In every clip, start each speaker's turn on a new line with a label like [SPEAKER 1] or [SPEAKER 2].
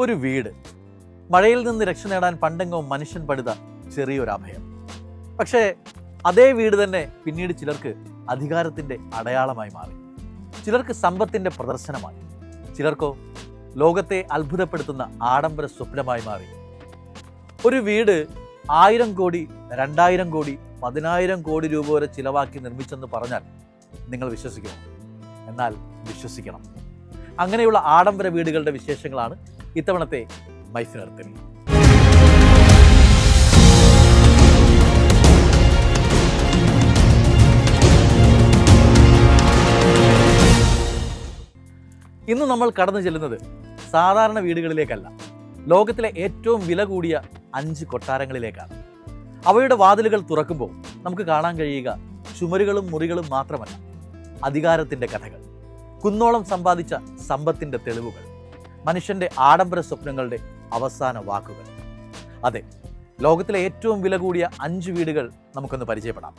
[SPEAKER 1] ഒരു വീട്, മഴയിൽ നിന്ന് രക്ഷ നേടാൻ പണ്ടെങ്ങും മനുഷ്യൻ പണിത ചെറിയൊരു അഭയം. പക്ഷേ അതേ വീട് തന്നെ പിന്നീട് ചിലർക്ക് അധികാരത്തിൻ്റെ അടയാളമായി മാറി, ചിലർക്ക് സമ്പത്തിൻ്റെ പ്രദർശനമായി, ചിലർക്കോ ലോകത്തെ അത്ഭുതപ്പെടുത്തുന്ന ആഡംബര സ്വപ്നമായി മാറി. ഒരു വീട് 1000 കോടി, 2000 കോടി, 10,000 കോടി രൂപ വരെ ചിലവാക്കി നിർമ്മിച്ചെന്ന് പറഞ്ഞാൽ നിങ്ങൾ വിശ്വസിക്കണം. എന്നാൽ വിശ്വസിക്കണം. അങ്ങനെയുള്ള ആഡംബര വീടുകളുടെ വിശേഷങ്ങളാണ് ഇത്തവണത്തെ മൈഫിനർത്തിൽ. ഇന്ന് നമ്മൾ കടന്നു ചെല്ലുന്നത് സാധാരണ വീടുകളിലേക്കല്ല, ലോകത്തിലെ ഏറ്റവും വില കൂടിയ 5 കൊട്ടാരങ്ങളിലേക്കാണ്. അവയുടെ വാതിലുകൾ തുറക്കുമ്പോൾ നമുക്ക് കാണാൻ കഴിയുക ചുമരുകളും മുറികളും മാത്രമല്ല, അധികാരത്തിൻ്റെ കഥകൾ, കുന്നോളം സമ്പാദിച്ച സമ്പത്തിൻ്റെ തെളിവുകൾ, മനുഷ്യൻ്റെ ആഡംബര സ്വപ്നങ്ങളുടെ അവസാന വാക്കുകൾ. അതെ, ലോകത്തിലെ ഏറ്റവും വില കൂടിയ 5 വീടുകൾ നമുക്കൊന്ന് പരിചയപ്പെടാം.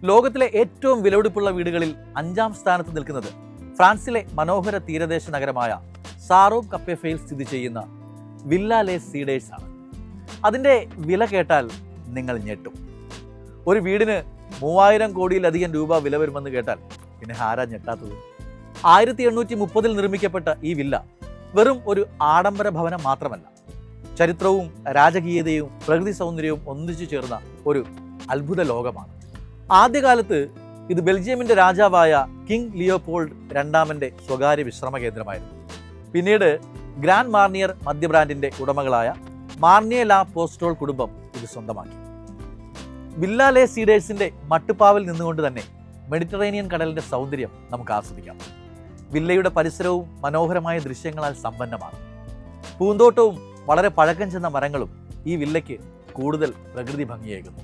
[SPEAKER 1] ലോകത്തിലെ ഏറ്റവും വിലപിടിപ്പുള്ള വീടുകളിൽ 5ാം സ്ഥാനത്ത് നിൽക്കുന്നത് ഫ്രാൻസിലെ മനോഹര തീരദേശ നഗരമായ സാറോം കപ്പേഫയിൽ സ്ഥിതി ചെയ്യുന്ന വില്ല ലേ സീഡേഴ്സ് ആണ്. അതിൻ്റെ വില കേട്ടാൽ നിങ്ങൾ ഞെട്ടും. ഒരു വീടിന് 3000 കോടിയിലധികം രൂപ വില വരുമെന്ന് കേട്ടാൽ പിന്നെ ആരാ ഞെട്ടാത്തത്? 1830 നിർമ്മിക്കപ്പെട്ട ഈ വില്ല വെറും ഒരു ആഡംബര ഭവനം മാത്രമല്ല, ചരിത്രവും രാജകീയതയും പ്രകൃതി സൗന്ദര്യവും ഒന്നിച്ചു ചേർന്ന ഒരു അത്ഭുത ലോകമാണ്. ആദ്യകാലത്ത് ഇത് ബെൽജിയമിന്റെ രാജാവായ കിങ് ലിയോപോൾഡ് രണ്ടാമന്റെ സ്വകാര്യ വിശ്രമ കേന്ദ്രമായിരുന്നു. പിന്നീട് ഗ്രാൻഡ് മാർണിയർ മദ്യബ്രാൻഡിന്റെ ഉടമകളായ മാർണിയെ ലാ പോസ്റ്റോൾ കുടുംബം ഇത് സ്വന്തമാക്കി. വില്ല ലേ സീഡേഴ്സിന്റെ മട്ടുപ്പാവിൽ നിന്നുകൊണ്ട് തന്നെ മെഡിറ്ററേനിയൻ കടലിന്റെ സൗന്ദര്യം നമുക്ക് ആസ്വദിക്കാം. വില്ലയുടെ പരിസരവും മനോഹരമായ ദൃശ്യങ്ങളാൽ സമ്പന്നമാണ്. പൂന്തോട്ടവും വളരെ പഴക്കം ചെന്ന മരങ്ങളും ഈ വില്ലയ്ക്ക് കൂടുതൽ പ്രകൃതി ഭംഗിയേകുന്നു.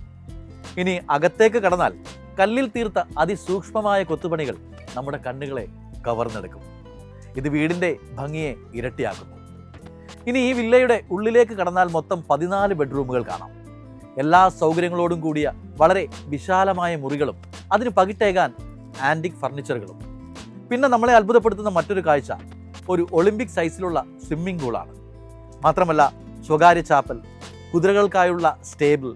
[SPEAKER 1] ഇനി അകത്തേക്ക് കടന്നാൽ കല്ലിൽ തീർത്ത അതിസൂക്ഷ്മമായ കൊത്തുപണികൾ നമ്മുടെ കണ്ണുകളെ കവർന്നെടുക്കും. ഇത് വീടിൻ്റെ ഭംഗിയെ ഇരട്ടിയാക്കുന്നു. ഇനി ഈ വില്ലയുടെ ഉള്ളിലേക്ക് കടന്നാൽ മൊത്തം 14 ബെഡ്റൂമുകൾ കാണാം. എല്ലാ സൗകര്യങ്ങളോടും കൂടിയ വളരെ വിശാലമായ മുറികളും അതിന് പകിട്ടേകാൻ ആൻറ്റിക് ഫർണിച്ചറുകളും. പിന്നെ നമ്മളെ അത്ഭുതപ്പെടുത്തുന്ന മറ്റൊരു കാഴ്ച ഒരു ഒളിമ്പിക് സൈസിലുള്ള സ്വിമ്മിംഗ് പൂളാണ്. മാത്രമല്ല സ്വകാര്യ ചാപ്പൽ, കുതിരകൾക്കായുള്ള സ്റ്റേബിൾ,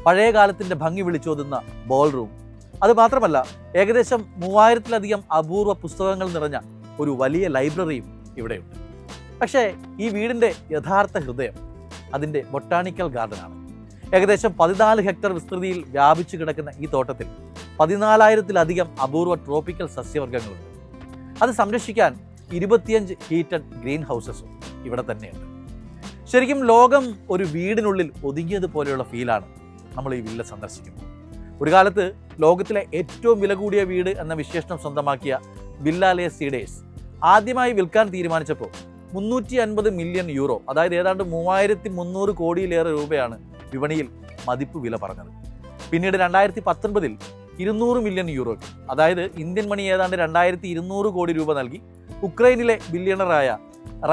[SPEAKER 1] പഴയ കാലത്തിൻ്റെ ഭംഗി വിളിച്ചോതുന്ന ബോൾ റൂം, അതുമാത്രമല്ല ഏകദേശം 3000-ലധികം അപൂർവ പുസ്തകങ്ങൾ നിറഞ്ഞ ഒരു വലിയ ലൈബ്രറിയും ഇവിടെയുണ്ട്. പക്ഷേ ഈ വീടിൻ്റെ യഥാർത്ഥ ഹൃദയം അതിൻ്റെ ബൊട്ടാണിക്കൽ ഗാർഡനാണ്. ഏകദേശം 14 ഹെക്ടർ വിസ്തൃതിയിൽ വ്യാപിച്ചു കിടക്കുന്ന ഈ തോട്ടത്തിൽ 14,000-ലധികം അപൂർവ ട്രോപ്പിക്കൽ സസ്യവർഗ്ഗങ്ങളുണ്ട്. അത് സംരക്ഷിക്കാൻ 25 ഹീറ്റഡ് ഗ്രീൻ ഹൗസസും ഇവിടെ തന്നെയുണ്ട്. ശരിക്കും ലോകം ഒരു വീടിനുള്ളിൽ ഒതുങ്ങിയതുപോലെയുള്ള ഫീലാണ് നമ്മൾ ഈ വില്ല സന്ദർശിക്കുമ്പോൾ. ഒരു കാലത്ത് ലോകത്തിലെ ഏറ്റവും വില കൂടിയ വീട് എന്ന വിശേഷണം സ്വന്തമാക്കിയ വില്ല ലേ സീഡേഴ്സ് ആദ്യമായി വിൽക്കാൻ തീരുമാനിച്ചപ്പോൾ 350 മില്യൺ യൂറോ, അതായത് ഏതാണ്ട് 3300 കോടിയിലേറെ രൂപയാണ് വിപണിയിൽ മതിപ്പ് വില പറഞ്ഞത്. പിന്നീട് 2019 200 മില്യൺ യൂറോയ്ക്ക്, അതായത് ഇന്ത്യൻ മണി ഏതാണ്ട് 2200 കോടി രൂപ നൽകി ഉക്രൈനിലെ ബില്യണറായ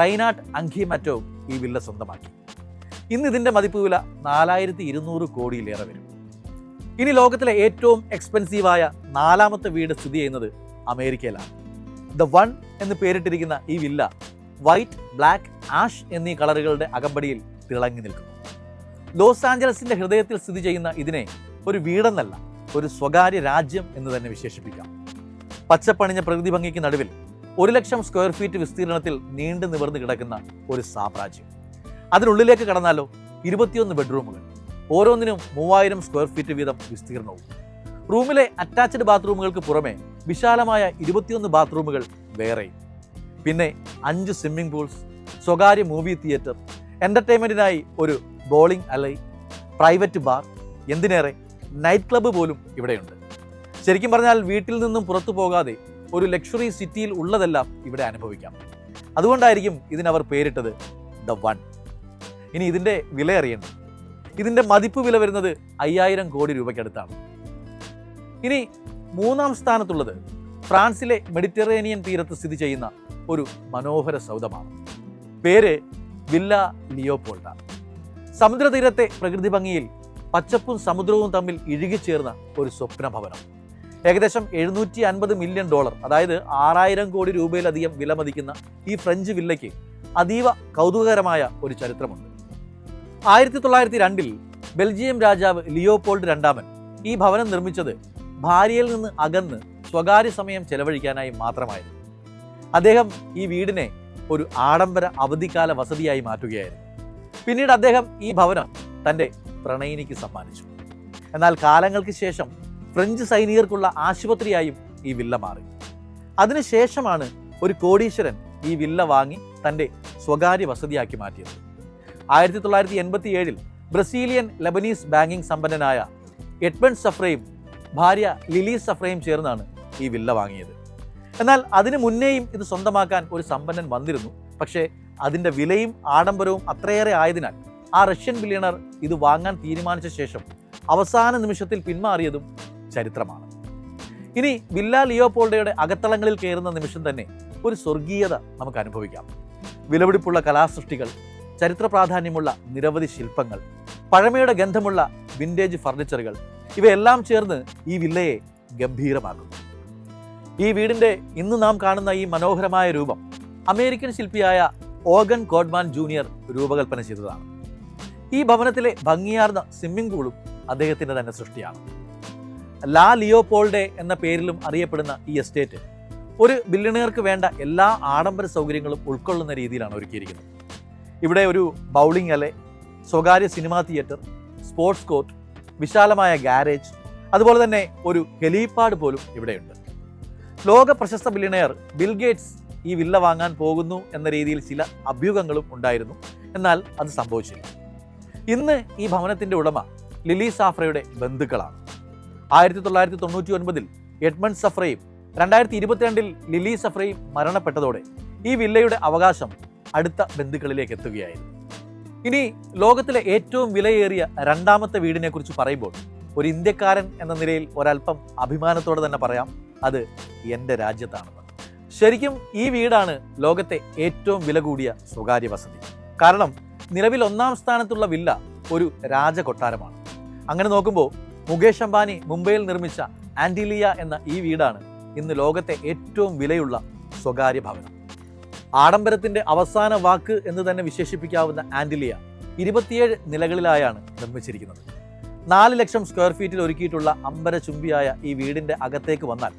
[SPEAKER 1] റൈനാട്ട് അങ്കിമാറ്റോവ് ഈ വില്ല സ്വന്തമാക്കി. ഇന്ന് ഇതിൻ്റെ മതിപ്പ് വില 4200 കോടിയിലേറെ വരും. ഇനി ലോകത്തിലെ ഏറ്റവും എക്സ്പെൻസീവായ 4ാമത്തെ വീട് സ്ഥിതി ചെയ്യുന്നത് അമേരിക്കയിലാണ്. ദ വൺ എന്ന് പേരിട്ടിരിക്കുന്ന ഈ വില്ല വൈറ്റ്, ബ്ലാക്ക്, ആഷ് എന്നീ കളറുകളുടെ അകമ്പടിയിൽ തിളങ്ങി നിൽക്കുന്നു. ലോസ് ആഞ്ചലസിന്റെ ഹൃദയത്തിൽ സ്ഥിതി ചെയ്യുന്ന ഇതിനെ ഒരു വീടെന്നല്ല, ഒരു സ്വകാര്യ രാജ്യം എന്ന് തന്നെ വിശേഷിപ്പിക്കാം. പച്ചപ്പണിഞ്ഞ പ്രകൃതി ഭംഗിക്ക് നടുവിൽ 1,00,000 സ്ക്വയർ ഫീറ്റ് വിസ്തീർണത്തിൽ നീണ്ടു നിവർന്നു കിടക്കുന്ന ഒരു സാമ്രാജ്യം. അതിനുള്ളിലേക്ക് കടന്നാലോ 21 ബെഡ്റൂമുകൾ, ഓരോന്നിനും 3000 സ്ക്വയർ ഫീറ്റ് വീതം വിസ്തീർണവും. റൂമിലെ അറ്റാച്ച്ഡ് ബാത്റൂമുകൾക്ക് പുറമെ വിശാലമായ 21 ബാത്റൂമുകൾ വേറെയും. പിന്നെ 5 സ്വിമ്മിംഗ് പൂൾസ്, സ്വകാര്യ മൂവി തിയേറ്റർ, എൻ്റർടൈൻമെൻറ്റിനായി ഒരു ബോളിംഗ് അലൈ, പ്രൈവറ്റ് ബാർ, എന്തിനേറെ നൈറ്റ് ക്ലബ്ബ് പോലും ഇവിടെയുണ്ട്. ശരിക്കും പറഞ്ഞാൽ വീട്ടിൽ നിന്നും പുറത്തു പോകാതെ ഒരു ലക്ഷറി സിറ്റിയിൽ ഉള്ളതെല്ലാം ഇവിടെ അനുഭവിക്കാം. അതുകൊണ്ടായിരിക്കും ഇതിനവർ പേരിട്ടത് ദ വൺ. ഇനി ഇതിൻ്റെ വില അറിയണം. ഇതിൻ്റെ മതിപ്പ് വില വരുന്നത് 5000 കോടി രൂപയ്ക്കടുത്താണ്. ഇനി 3ാം സ്ഥാനത്തുള്ളത് ഫ്രാൻസിലെ മെഡിറ്ററേനിയൻ തീരത്ത് സ്ഥിതി ചെയ്യുന്ന ഒരു മനോഹര സൗധമാണ്. പേര് വില്ല ലിയോപോൾഡാണ്. സമുദ്രതീരത്തെ പ്രകൃതി ഭംഗിയിൽ പച്ചപ്പും സമുദ്രവും തമ്മിൽ ഇഴുകിച്ചേർന്ന ഒരു സ്വപ്ന ഭവനം. ഏകദേശം $750 മില്യൺ, അതായത് 6000 കോടി രൂപയിലധികം വിലമതിക്കുന്ന ഈ ഫ്രഞ്ച് വില്ലയ്ക്ക് അതീവ കൗതുകകരമായ ഒരു ചരിത്രമുണ്ട്. 1902 ബെൽജിയം രാജാവ് ലിയോപോൾഡ് രണ്ടാമൻ ഈ ഭവനം നിർമ്മിച്ചത് ഭാര്യയിൽ നിന്ന് അകന്ന് സ്വകാര്യ സമയം ചെലവഴിക്കാനായി മാത്രമായിരുന്നു. അദ്ദേഹം ഈ വീടിനെ ഒരു ആഡംബര അവധിക്കാല വസതിയായി മാറ്റുകയായിരുന്നു. പിന്നീട് അദ്ദേഹം ഈ ഭവനം തൻ്റെ പ്രണയിനിക്ക് സമ്മാനിച്ചു. എന്നാൽ കാലങ്ങൾക്ക് ശേഷം ഫ്രഞ്ച് സൈനികർക്കുള്ള ആശുപത്രിയായും ഈ വില്ല മാറി. അതിനുശേഷമാണ് ഒരു കോടീശ്വരൻ ഈ വില്ല വാങ്ങി തൻ്റെ സ്വകാര്യ വസതിയാക്കി മാറ്റിയത്. 1987 ബ്രസീലിയൻ ലബനീസ് ബാങ്കിംഗ് സമ്പന്നനായ എഡ്മണ്ട് സഫ്രയും ഭാര്യ ലിലി സഫ്രയും ചേർന്നാണ് ഈ വില്ല വാങ്ങിയത്. എന്നാൽ അതിനു മുന്നേയും ഇത് സ്വന്തമാക്കാൻ ഒരു സമ്പന്നൻ വന്നിരുന്നു. പക്ഷേ അതിൻ്റെ വിലയും ആഡംബരവും അത്രയേറെ ആയതിനാൽ ആ റഷ്യൻ ബില്യണർ ഇത് വാങ്ങാൻ തീരുമാനിച്ച ശേഷം അവസാന നിമിഷത്തിൽ പിന്മാറിയതും ചരിത്രമാണ്. ഇനി വില്ല ലിയോപോൾഡയുടെ അകത്തളങ്ങളിൽ കയറുന്ന നിമിഷം തന്നെ ഒരു സ്വർഗീയത നമുക്ക് അനുഭവിക്കാം. വിലപിടിപ്പുള്ള കലാസൃഷ്ടികൾ, ചരിത്ര പ്രാധാന്യമുള്ള നിരവധി ശില്പങ്ങൾ, പഴമയുടെ ഗന്ധമുള്ള വിൻറ്റേജ് ഫർണിച്ചറുകൾ, ഇവയെല്ലാം ചേർന്ന് ഈ വില്ലയെ ഗംഭീരമാക്കുന്നു. ഈ വീടിൻ്റെ ഇന്ന് നാം കാണുന്ന ഈ മനോഹരമായ രൂപം അമേരിക്കൻ ശില്പിയായ ഓഗൻ ഗോഡ്മാൻ ജൂനിയർ രൂപകൽപ്പന ചെയ്തതാണ്. ഈ ഭവനത്തിലെ ഭംഗിയാർന്ന സ്വിമ്മിംഗ് പൂളും അദ്ദേഹത്തിൻ്റെ തന്നെ സൃഷ്ടിയാണ്. ലാ ലിയോപോൾഡെ എന്ന പേരിലും അറിയപ്പെടുന്ന ഈ എസ്റ്റേറ്റ് ഒരു ബില്യണയർക്ക് വേണ്ട എല്ലാ ആഡംബര സൗകര്യങ്ങളും ഉൾക്കൊള്ളുന്ന രീതിയിലാണ് ഒരുക്കിയിരിക്കുന്നത്. ഇവിടെ ഒരു ബൗളിംഗ് അലെ, സ്വകാര്യ സിനിമാ തിയേറ്റർ, സ്പോർട്സ് കോർട്ട്, വിശാലമായ ഗാരേജ്, അതുപോലെ തന്നെ ഒരു ഹെലിപാഡ് പോലും ഇവിടെയുണ്ട്. ലോക പ്രശസ്ത ബില്യണയർ ബിൽ ഗേറ്റ്സ് ഈ വില്ല വാങ്ങാൻ പോകുന്നു എന്ന രീതിയിൽ ചില അഭ്യൂഹങ്ങളും ഉണ്ടായിരുന്നു. എന്നാൽ അത് സംഭവിച്ചില്ല. ഇന്ന് ഈ ഭവനത്തിൻ്റെ ഉടമ ലിലി സാഫ്രയുടെ ബന്ധുക്കളാണ്. 1999 എഡ്മണ്ട് സഫ്രയും 2022 ലിലി സഫ്രയും മരണപ്പെട്ടതോടെ ഈ വില്ലയുടെ അവകാശം അടുത്ത ബന്ധുക്കളിലേക്ക് എത്തുകയായിരുന്നു. ഇനി ലോകത്തിലെ ഏറ്റവും വിലയേറിയ രണ്ടാമത്തെ വീടിനെ കുറിച്ച് പറയുമ്പോൾ ഒരു ഇന്ത്യക്കാരൻ എന്ന നിലയിൽ ഒരല്പം അഭിമാനത്തോടെ തന്നെ പറയാം, അത് എൻ്റെ രാജ്യത്താണെന്ന്. ശരിക്കും ഈ വീടാണ് ലോകത്തെ ഏറ്റവും വില കൂടിയ സ്വകാര്യ വസതി. കാരണം നിലവിൽ 1ാം സ്ഥാനത്തുള്ള വില്ല ഒരു രാജകൊട്ടാരമാണ്. അങ്ങനെ നോക്കുമ്പോൾ മുകേഷ് അംബാനി മുംബൈയിൽ നിർമ്മിച്ച ആൻറ്റിലിയ എന്ന ഈ വീടാണ് ഇന്ന് ലോകത്തെ ഏറ്റവും വിലയുള്ള സ്വകാര്യ ഭവനം. ആഡംബരത്തിൻ്റെ അവസാന വാക്ക് എന്ന് തന്നെ വിശേഷിപ്പിക്കാവുന്ന ആൻറ്റിലിയ 27 നിലകളിലായാണ് നിർമ്മിച്ചിരിക്കുന്നത്. 4 ലക്ഷം സ്ക്വയർ ഫീറ്റിൽ ഒരുക്കിയിട്ടുള്ള അമ്പരചുംബിയായ ഈ വീടിൻ്റെ അകത്തേക്ക് വന്നാൽ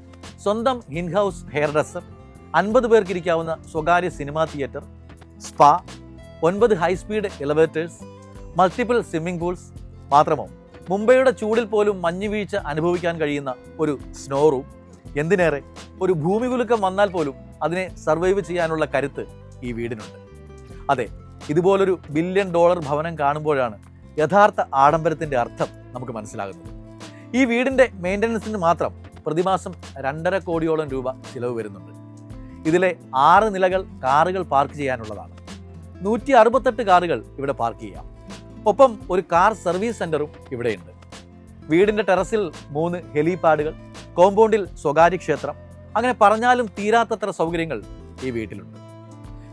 [SPEAKER 1] സ്വന്തം ഇൻഹൗസ് ഹെയർ ഡ്രസ്സർ, 50 പേർക്ക് ഇരിക്കാവുന്ന സ്വകാര്യ cinema theatre, spa, 9 high speed elevators, multiple swimming pools, മാത്രമോ മുംബൈയുടെ ചൂടിൽ പോലും മഞ്ഞുവീഴ്ച അനുഭവിക്കാൻ കഴിയുന്ന ഒരു സ്നോ റൂം, എന്തിനേറെ ഒരു ഭൂമികുലുക്കം വന്നാൽ പോലും അതിനെ സർവൈവ് ചെയ്യാനുള്ള കരുത്ത് ഈ വീടിനുണ്ട്. അതെ, ഇതുപോലൊരു $1 ബില്യൺ ഭവനം കാണുമ്പോഴാണ് യഥാർത്ഥ ആഡംബരത്തിൻ്റെ അർത്ഥം നമുക്ക് മനസ്സിലാകുന്നത്. ഈ വീടിൻ്റെ മെയിൻ്റനൻസിന് മാത്രം പ്രതിമാസം 2.5 കോടിയോളം രൂപ ചിലവ് വരുന്നുണ്ട്. ഇതിലെ 6 നിലകൾ കാറുകൾ പാർക്ക് ചെയ്യാനുള്ളതാണ്. 168 കാറുകൾ ഇവിടെ പാർക്ക് ചെയ്യാം. ഒപ്പം ഒരു കാർ സർവീസ് സെൻ്ററും ഇവിടെയുണ്ട്. വീടിൻ്റെ ടെറസിൽ 3 ഹെലിപാഡുകൾ, കോമ്പൗണ്ടിൽ സ്വകാര്യ ക്ഷേത്രം, അങ്ങനെ പറഞ്ഞാലും തീരാത്തത്ര സൗകര്യങ്ങൾ ഈ വീട്ടിലുണ്ട്.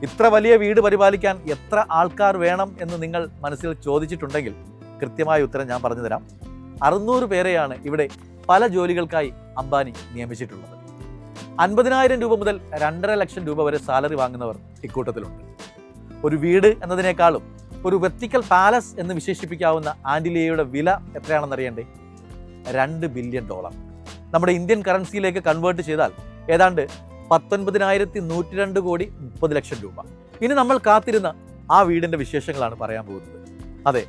[SPEAKER 1] ഇത്ര വലിയ വീട് പരിപാലിക്കാൻ എത്ര ആൾക്കാർ വേണം എന്ന് നിങ്ങൾ മനസ്സിൽ ചോദിച്ചിട്ടുണ്ടെങ്കിൽ കൃത്യമായ ഉത്തരം ഞാൻ പറഞ്ഞു തരാം. 600 പേരെയാണ് ഇവിടെ പല ജോലികൾക്കായി അംബാനി നിയമിച്ചിട്ടുള്ളത്. 50,000 രൂപ മുതൽ 2.5 ലക്ഷം രൂപ വരെ സാലറി വാങ്ങുന്നവർ ഇക്കൂട്ടത്തിലുണ്ട്. ഒരു വീട് എന്നതിനേക്കാളും ഒരു വെർട്ടിക്കൽ പാലസ് എന്ന് വിശേഷിപ്പിക്കാവുന്ന ആൻറ്റിലിയയുടെ വില എത്രയാണെന്നറിയണ്ടേ? $2 ബില്യൺ. നമ്മുടെ ഇന്ത്യൻ കറൻസിയിലേക്ക് കൺവേർട്ട് ചെയ്താൽ ഏതാണ്ട് 19,102 കോടി 30 ലക്ഷം രൂപ. ഇനി നമ്മൾ കാത്തിരുന്ന ആ വീടിൻ്റെ വിശേഷങ്ങളാണ് പറയാൻ പോകുന്നത്. അതെ,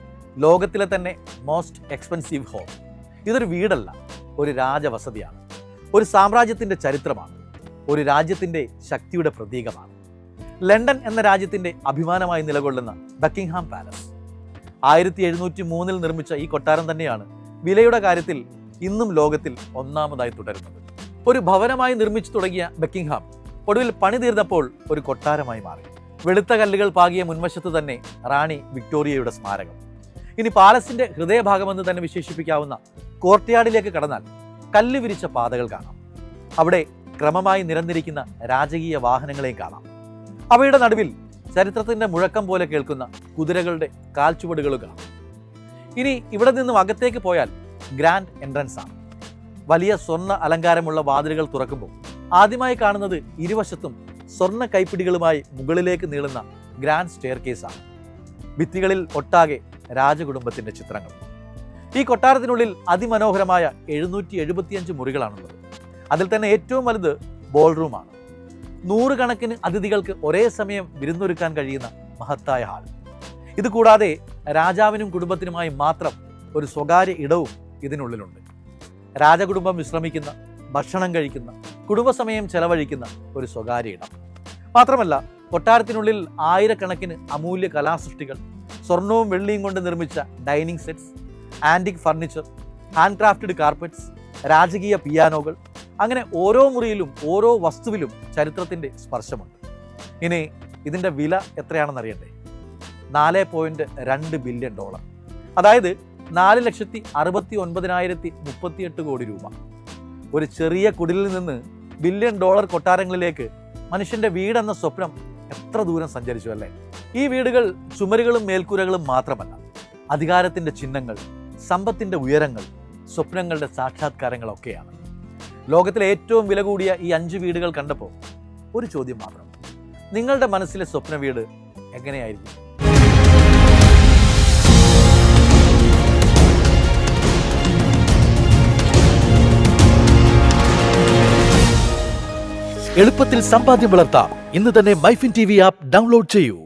[SPEAKER 1] ലോകത്തിലെ തന്നെ മോസ്റ്റ് എക്സ്പെൻസീവ് ഹോം. ഇതൊരു വീടല്ല, ഒരു രാജവസതിയാണ്. ഒരു സാമ്രാജ്യത്തിൻ്റെ ചരിത്രമാണ്. ഒരു രാജ്യത്തിൻ്റെ ശക്തിയുടെ പ്രതീകമാണ്. ലണ്ടൻ എന്ന രാജ്യത്തിൻ്റെ അഭിമാനമായി നിലകൊള്ളുന്ന ബക്കിംഗ്ഹാം പാലസ്. 1703 നിർമ്മിച്ച ഈ കൊട്ടാരം തന്നെയാണ് വിലയുടെ കാര്യത്തിൽ ഇന്നും ലോകത്തിൽ ഒന്നാമതായി തുടരുന്നത്. ഒരു ഭവനമായി നിർമ്മിച്ചു തുടങ്ങിയ ബക്കിംഗ്ഹാം ഒടുവിൽ പണി തീർന്നപ്പോൾ ഒരു കൊട്ടാരമായി മാറി. വെളുത്ത കല്ലുകൾ പാകിയ മുൻവശത്ത് തന്നെ റാണി വിക്ടോറിയയുടെ സ്മാരകം. ഇനി പാലസിന്റെ ഹൃദയഭാഗമെന്ന് തന്നെ വിശേഷിപ്പിക്കാവുന്ന കോർട്ട്യാർഡിലേക്ക് കടന്നാൽ കല്ല് വിരിച്ച പാതകൾ കാണാം. അവിടെ ക്രമമായി നിരന്നിരിക്കുന്ന രാജകീയ വാഹനങ്ങളെയും കാണാം. അവയുടെ നടുവിൽ ചരിത്രത്തിന്റെ മുഴക്കം പോലെ കേൾക്കുന്ന കുതിരകളുടെ കാൽച്ചുവടുകൾ കാണാം. ഇനി ഇവിടെ നിന്നും അകത്തേക്ക് പോയാൽ ഗ്രാൻഡ് എൻട്രൻസ് ആണ്. വലിയ സ്വർണ്ണ അലങ്കാരമുള്ള വാതിലുകൾ തുറക്കുമ്പോൾ ആദ്യമായി കാണുന്നത് ഇരുവശത്തും സ്വർണ്ണ കൈപ്പിടികളുമായി മുകളിലേക്ക് നീളുന്ന ഗ്രാൻഡ് സ്റ്റെയർ കേസാണ്. ഭിത്തികളിൽ ഒട്ടാകെ രാജകുടുംബത്തിന്റെ ചിത്രങ്ങൾ. ഈ കൊട്ടാരത്തിനുള്ളിൽ അതിമനോഹരമായ 775 മുറികളാണുള്ളത്. അതിൽ തന്നെ ഏറ്റവും വലുത് ബോൾ റൂമാണ്. 100 കണക്കിന് അതിഥികൾക്ക് ഒരേ സമയം വിരുന്നൊരുക്കാൻ കഴിയുന്ന മഹത്തായ ഹാൾ. ഇത് കൂടാതെ രാജാവിനും കുടുംബത്തിനുമായി മാത്രം ഒരു സ്വകാര്യ ഇടവും ഇതിനുള്ളിലുണ്ട്. രാജകുടുംബം വിശ്രമിക്കുന്ന, ഭക്ഷണം കഴിക്കുന്ന, കുടുംബസമയം ചെലവഴിക്കുന്ന ഒരു സ്വകാര്യ ഇടം. മാത്രമല്ല കൊട്ടാരത്തിനുള്ളിൽ ആയിരക്കണക്കിന് അമൂല്യ കലാസൃഷ്ടികൾ, സ്വർണവും വെള്ളിയും കൊണ്ട് നിർമ്മിച്ച dining sets, antique furniture, hand crafted carpets, രാജകീയ പിയാനോകൾ, അങ്ങനെ ഓരോ മുറിയിലും ഓരോ വസ്തുവിലും ചരിത്രത്തിൻ്റെ സ്പർശമുണ്ട്. ഇനി ഇതിൻ്റെ വില എത്രയാണെന്ന് അറിയണ്ടേ? $4.2 ബില്യൺ. അതായത് 4,69,038 കോടി രൂപ. ഒരു ചെറിയ കുടിലിൽ നിന്ന് $1 ബില്യൺ കൊട്ടാരങ്ങളിലേക്ക് മനുഷ്യന്റെ വീടെന്ന സ്വപ്നം എത്ര ദൂരം സഞ്ചരിച്ചു അല്ലേ? ഈ വീടുകൾ ചുമരുകളും മേൽക്കൂരകളും മാത്രമല്ല, അധികാരത്തിന്റെ ചിഹ്നങ്ങൾ, സമ്പത്തിന്റെ ഉയരങ്ങൾ, സ്വപ്നങ്ങളുടെ സാക്ഷാത്കാരങ്ങളൊക്കെയാണ്. ലോകത്തിലെ ഏറ്റവും വില കൂടിയ ഈ 5 വീടുകൾ കണ്ടപ്പോൾ ഒരു ചോദ്യം മാത്രം: നിങ്ങളുടെ മനസ്സിലെ സ്വപ്ന വീട് എങ്ങനെയായിരിക്കും? എളുപ്പത്തിൽ സമ്പാദ്യം വളർത്താം. ഇന്ന് തന്നെ മൈഫിൻ TV ആപ്പ് ഡൗൺലോഡ് ചെയ്യൂ.